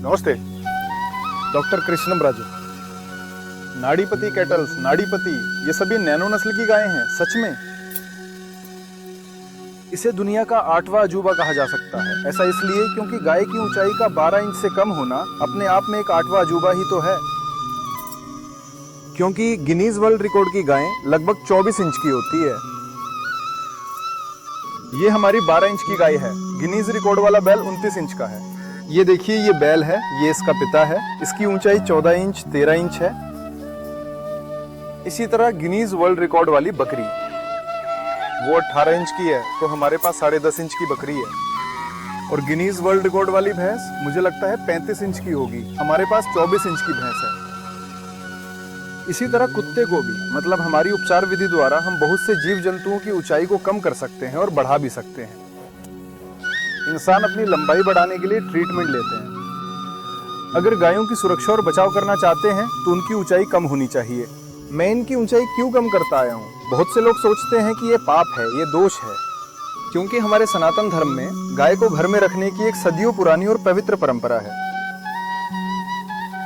नमस्ते। डॉक्टर कृष्णम राजू। नाड़ीपति कैटल्स, नाड़ीपति, ये सभी नैनो नस्ल की गायें हैं। सच में इसे दुनिया का 8वां अजूबा कहा जा सकता है। ऐसा इसलिए क्योंकि गाय की ऊंचाई का 12 इंच से कम होना अपने आप में एक 8वां अजूबा ही तो है। क्योंकि गिनीज वर्ल्ड रिकॉर्ड की गायें लगभग 24 इंच की होती है। ये हमारी 12 इंच की गाय है। गिनीज रिकॉर्ड वाला बैल 29 इंच का है। ये देखिए, ये बैल है, ये इसका पिता है। इसकी ऊंचाई 14 इंच 13 इंच है। इसी तरह गिनीज वर्ल्ड रिकॉर्ड वाली बकरी वो 18 इंच की है, तो हमारे पास 10.5 इंच की बकरी है। और गिनीज वर्ल्ड रिकॉर्ड वाली भैंस मुझे लगता है 35 इंच की होगी। हमारे पास 24 इंच की भैंस है। इसी तरह कुत्ते को भी, मतलब हमारी उपचार विधि द्वारा हम बहुत से जीव जंतुओं की ऊंचाई को कम कर सकते हैं और बढ़ा भी सकते हैं। इंसान अपनी लंबाई बढ़ाने के लिए ट्रीटमेंट लेते हैं। अगर गायों की सुरक्षा और बचाव करना चाहते हैं तो उनकी ऊंचाई कम होनी चाहिए। मैं इनकी ऊंचाई क्यों कम करता आया हूँ? बहुत से लोग सोचते हैं कि ये पाप है, ये दोष है, क्योंकि हमारे सनातन धर्म में गाय को घर में रखने की एक सदियों पुरानी और पवित्र परंपरा है,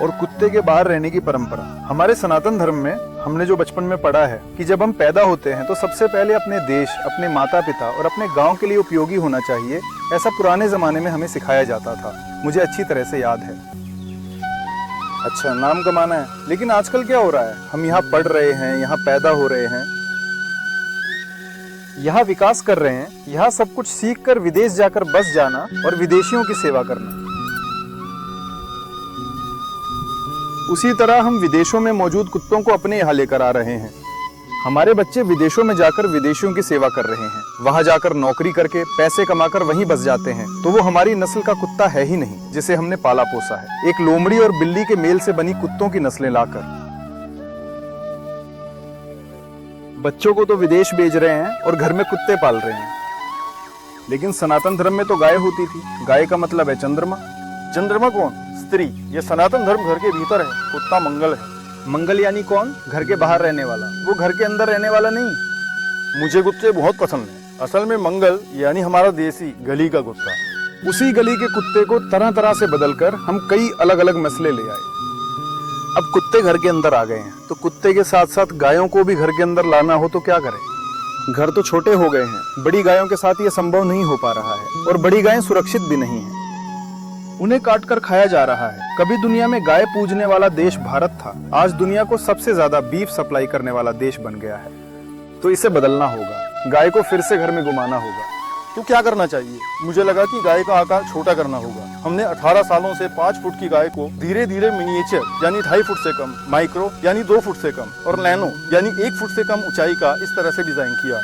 और कुत्ते के बाहर रहने की परंपरा। हमारे सनातन धर्म में हमने जो बचपन में पढ़ा है कि जब हम पैदा होते हैं तो सबसे पहले अपने देश, अपने माता पिता और अपने गांव के लिए उपयोगी होना चाहिए। ऐसा पुराने जमाने में हमें सिखाया जाता था। मुझे अच्छी तरह से याद है। अच्छा, नाम कमाना है, लेकिन आजकल क्या हो रहा है? हम यहाँ पढ़ रहे हैं, यहाँ पैदा हो रहे हैं, यहाँ विकास कर रहे हैं, यहाँ सब कुछ सीख कर विदेश जाकर बस जाना और विदेशियों की सेवा करना। उसी तरह हम विदेशों में मौजूद कुत्तों को अपने यहाँ लेकर आ रहे हैं। हमारे बच्चे विदेशों में जाकर विदेशियों की सेवा कर रहे हैं। वहां जाकर नौकरी करके पैसे कमाकर वहीं बस जाते हैं, तो वो हमारी नस्ल का कुत्ता है ही नहीं जिसे हमने पाला पोसा है। एक लोमड़ी और बिल्ली के मेल से बनी कुत्तों की नस्लें लाकर बच्चों को तो विदेश भेज रहे हैं और घर में कुत्ते पाल रहे हैं। लेकिन सनातन धर्म में तो गाय होती थी। गाय का मतलब है चंद्रमा। चंद्रमा कौन? स्त्री। ये सनातन धर्म घर के भीतर है, कुत्ता मंगल है। मंगल यानी कौन? घर के बाहर रहने वाला, वो घर के अंदर रहने वाला नहीं। मुझे कुत्ते बहुत पसंद है। असल में मंगल यानी हमारा देसी गली का कुत्ता। उसी गली के कुत्ते को तरह तरह से बदलकर हम कई अलग अलग नस्लें ले आए। अब कुत्ते घर के अंदर आ गए हैं, तो कुत्ते के साथ साथ गायों को भी घर के अंदर लाना हो तो क्या करें? घर तो छोटे हो गए हैं, बड़ी गायों के साथ ये संभव नहीं हो पा रहा है, और बड़ी गायें सुरक्षित भी नहीं हैं। उन्हें काट कर खाया जा रहा है। कभी दुनिया में गाय पूजने वाला देश भारत था, आज दुनिया को सबसे ज्यादा बीफ सप्लाई करने वाला देश बन गया है। तो इसे बदलना होगा, गाय को फिर से घर में घुमाना होगा। तो क्या करना चाहिए? मुझे लगा कि गाय का आकार छोटा करना होगा। हमने 18 सालों से 5 फुट की गाय को धीरे धीरे मिनिएचर यानी 2.5 फुट से कम, माइक्रो यानी 2 फुट से कम और नैनो यानी 1 फुट से कम ऊंचाई का इस तरह से डिजाइन किया है।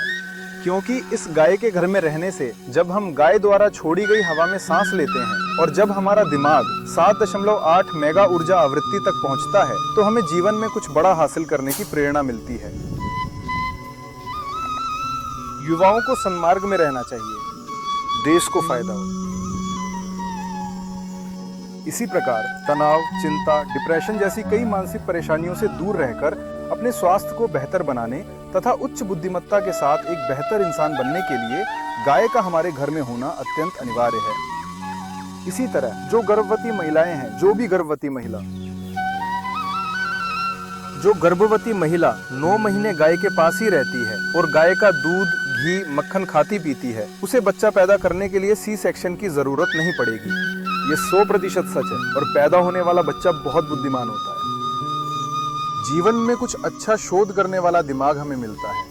क्योंकि इस गाय के घर में रहने से जब हम गाय द्वारा छोड़ी गई हवा में सांस लेते हैं और जब हमारा दिमाग 7.8 मेगा ऊर्जा आवृत्ति तक पहुंचता है, तो हमें जीवन में कुछ बड़ा हासिल करने की प्रेरणा मिलती है। युवाओं को सन्मार्ग में रहना चाहिए, देश को फायदा हो। इसी प्रकार तनाव, चिंता, डिप्रेशन जैसी कई मानसिक परेशानियों से दूर रहकर अपने स्वास्थ्य को बेहतर बनाने तथा उच्च बुद्धिमत्ता के साथ एक बेहतर इंसान बनने के लिए गाय का हमारे घर में होना अत्यंत अनिवार्य है। इसी तरह जो गर्भवती महिलाएं हैं, जो गर्भवती महिला 9 महीने गाय के पास ही रहती है और गाय का दूध, घी, मक्खन खाती पीती है, उसे बच्चा पैदा करने के लिए सी सेक्शन की जरूरत नहीं पड़ेगी। ये 100% सच है, और पैदा होने वाला बच्चा बहुत बुद्धिमान होता है। जीवन में कुछ अच्छा शोध करने वाला दिमाग हमें मिलता है।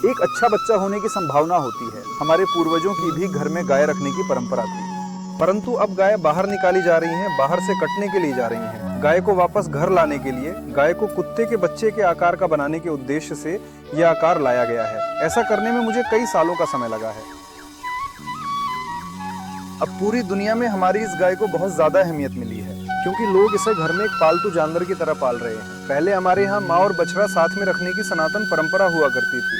एक अच्छा बच्चा होने की संभावना होती है। हमारे पूर्वजों की भी घर में गाय रखने की परंपरा थी, परंतु अब गाय बाहर निकाली जा रही हैं, बाहर से कटने के लिए जा रही हैं। गाय को वापस घर लाने के लिए गाय को कुत्ते के बच्चे के आकार का बनाने के उद्देश्य से यह आकार लाया गया है। ऐसा करने में मुझे कई सालों का समय लगा है। अब पूरी दुनिया में हमारी इस गाय को बहुत ज्यादा अहमियत मिली है, क्योंकि लोग इसे घर में एक पालतू जानवर की तरह पाल रहे हैं। पहले हमारे यहाँ माँ और बछड़ा साथ में रखने की सनातन परंपरा हुआ करती थी।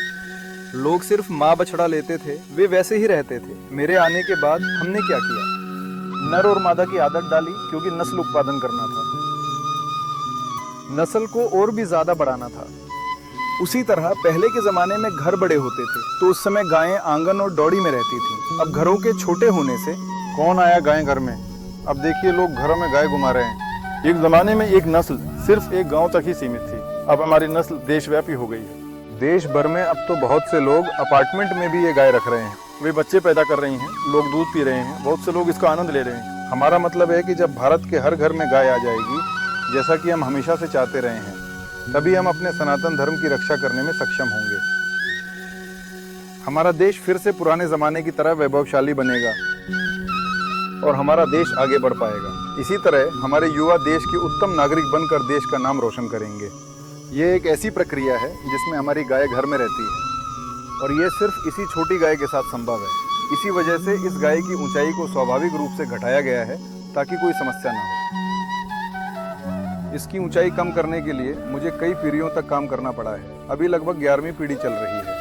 लोग सिर्फ माँ बछड़ा लेते थे, वे वैसे ही रहते थे। मेरे आने के बाद हमने क्या किया? नर और मादा की आदत डाली, क्योंकि नस्ल उत्पादन करना था, नस्ल को और भी ज्यादा बढ़ाना था। उसी तरह पहले के जमाने में घर बड़े होते थे, तो उस समय गायें आंगन और डौड़ी में रहती थीं। अब घरों के छोटे होने से कौन आया गाय घर में? अब देखिए लोग घरों में गाय घुमा रहे हैं। एक जमाने में एक नस्ल सिर्फ एक गांव तक ही सीमित थी, अब हमारी नस्ल देशव्यापी हो गई है। देश भर में अब तो बहुत से लोग अपार्टमेंट में भी ये गाय रख रहे हैं। वे बच्चे पैदा कर रही हैं, लोग दूध पी रहे हैं, बहुत से लोग इसका आनंद ले रहे हैं। हमारा मतलब है कि जब भारत के हर घर में गाय आ जाएगी, जैसा कि हम हमेशा से चाहते रहे हैं, तभी हम अपने सनातन धर्म की रक्षा करने में सक्षम होंगे। हमारा देश फिर से पुराने जमाने की तरह वैभवशाली बनेगा और हमारा देश आगे बढ़ पाएगा। इसी तरह हमारे युवा देश के उत्तम नागरिक बनकर देश का नाम रोशन करेंगे। ये एक ऐसी प्रक्रिया है जिसमें हमारी गाय घर में रहती है और ये सिर्फ इसी छोटी गाय के साथ संभव है। इसी वजह से इस गाय की ऊंचाई को स्वाभाविक रूप से घटाया गया है ताकि कोई समस्या ना हो। इसकी ऊंचाई कम करने के लिए मुझे कई पीढ़ियों तक काम करना पड़ा है। अभी लगभग 11वीं पीढ़ी चल रही है।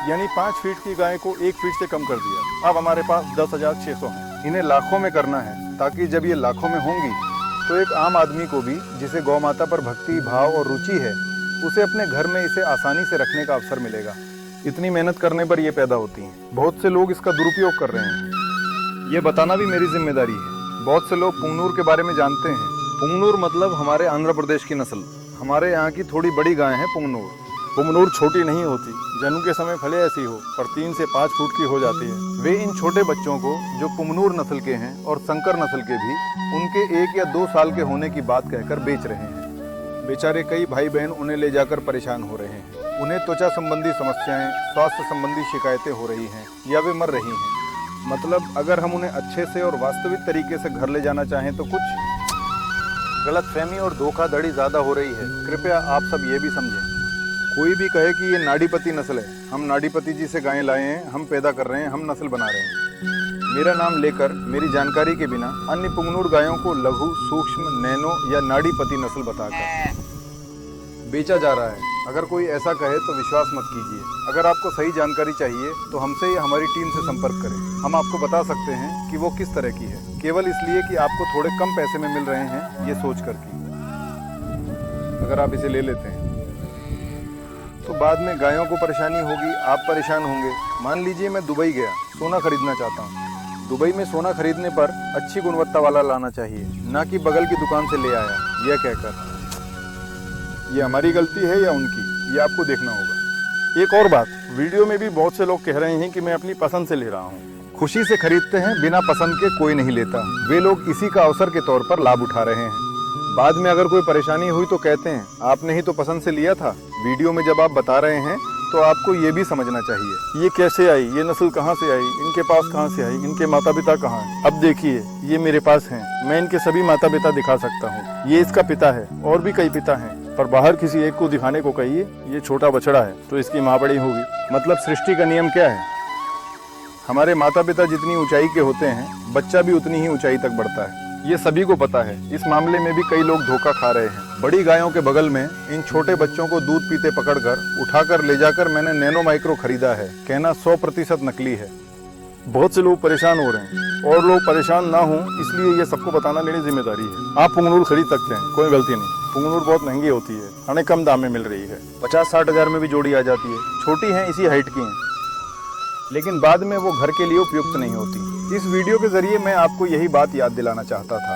यानी 5 फीट की गाय को 1 फीट से कम कर दिया। अब हमारे पास 10,600 हैं। इन्हें लाखों में करना है ताकि जब ये लाखों में होंगी तो एक आम आदमी को भी, जिसे गौ माता पर भक्ति भाव और रुचि है, उसे अपने घर में इसे आसानी से रखने का अवसर मिलेगा। इतनी मेहनत करने पर ये पैदा होती हैं। बहुत से लोग इसका दुरुपयोग कर रहे हैं, ये बताना भी मेरी जिम्मेदारी है। बहुत से लोग पुंगनूर के बारे में जानते हैं। पुंगनूर मतलब हमारे आंध्र प्रदेश की नस्ल। हमारे यहाँ की थोड़ी बड़ी गाय है पुंगनूर। पुंगनूर छोटी नहीं होती, जन्म के समय भले ऐसी हो, पर 3 से 5 फुट की हो जाती है। वे इन छोटे बच्चों को, जो पुंगनूर नस्ल के हैं और संकर नस्ल के भी, उनके 1 या 2 साल के होने की बात कहकर बेच रहे हैं। बेचारे कई भाई बहन उन्हें ले जाकर परेशान हो रहे हैं। उन्हें त्वचा संबंधी समस्याएं, स्वास्थ्य संबंधी शिकायतें हो रही हैं या वे मर रही हैं। मतलब अगर हम उन्हें अच्छे से और वास्तविक तरीके से घर ले जाना चाहें तो कुछ गलतफहमी और धोखाधड़ी ज़्यादा हो रही है। कृपया आप सब ये भी समझें। कोई भी कहे कि ये नाडीपति नस्ल है, हम नाडीपति जी से गायें लाए हैं, हम पैदा कर रहे हैं, हम नस्ल बना रहे हैं। मेरा नाम लेकर मेरी जानकारी के बिना अन्य पुंगनूर गायों को लघु, सूक्ष्म, नैनो या नाडीपति नस्ल बताकर बेचा जा रहा है। अगर कोई ऐसा कहे तो विश्वास मत कीजिए। अगर आपको सही जानकारी चाहिए तो हमसे या हमारी टीम से संपर्क करें। हम आपको बता सकते हैं कि वो किस तरह की है, केवल इसलिए कि आपको थोड़े कम पैसे में मिल रहे हैं, ये सोच कर की। अगर आप इसे ले लेते हैं तो बाद में गायों को परेशानी होगी, आप परेशान होंगे। मान लीजिए मैं दुबई गया, सोना खरीदना चाहता हूँ। दुबई में सोना खरीदने पर अच्छी गुणवत्ता वाला लाना चाहिए, ना कि बगल की दुकान से ले आया यह कहकर। ये हमारी गलती है या उनकी, ये आपको देखना होगा। एक और बात, वीडियो में भी बहुत से लोग कह रहे हैं कि मैं अपनी पसंद से ले रहा हूँ। खुशी से खरीदते हैं, बिना पसंद के कोई नहीं लेता। वे लोग इसी का अवसर के तौर पर लाभ उठा रहे हैं। बाद में अगर कोई परेशानी हुई तो कहते हैं आपने ही तो पसंद से लिया था। वीडियो में जब आप बता रहे हैं तो आपको ये भी समझना चाहिए, ये कैसे आई, ये नस्ल कहाँ से आई, इनके पास कहाँ से आई, इनके माता पिता कहाँ हैं। अब देखिए ये मेरे पास हैं, मैं इनके सभी माता पिता दिखा सकता हूँ। ये इसका पिता है, और भी कई पिता हैं, पर बाहर किसी एक को दिखाने को कहिए ये छोटा बछड़ा है तो इसकी माँ बड़ी होगी। मतलब सृष्टि का नियम क्या है? हमारे माता पिता जितनी ऊंचाई के होते हैं, बच्चा भी उतनी ही ऊंचाई तक बढ़ता है। ये सभी को पता है। इस मामले में भी कई लोग धोखा खा रहे हैं। बड़ी गायों के बगल में इन छोटे बच्चों को दूध पीते पकड़कर उठाकर ले जाकर मैंने नैनो माइक्रो खरीदा है। कहना 100% नकली है। बहुत से लोग परेशान हो रहे हैं और लोग परेशान ना हो इसलिए ये सबको बताना मेरी जिम्मेदारी है। आप पुंगनूर खरीद सकते हैं, कोई गलती नहीं। पुंगनूर बहुत महंगी होती है, हमें कम दाम में मिल रही है। 50-60 हज़ार में भी जोड़ी आ जाती है। छोटी हैं, इसी हाइट की हैं, लेकिन बाद में वो घर के लिए उपयुक्त नहीं होती। इस वीडियो के जरिए मैं आपको यही बात याद दिलाना चाहता था।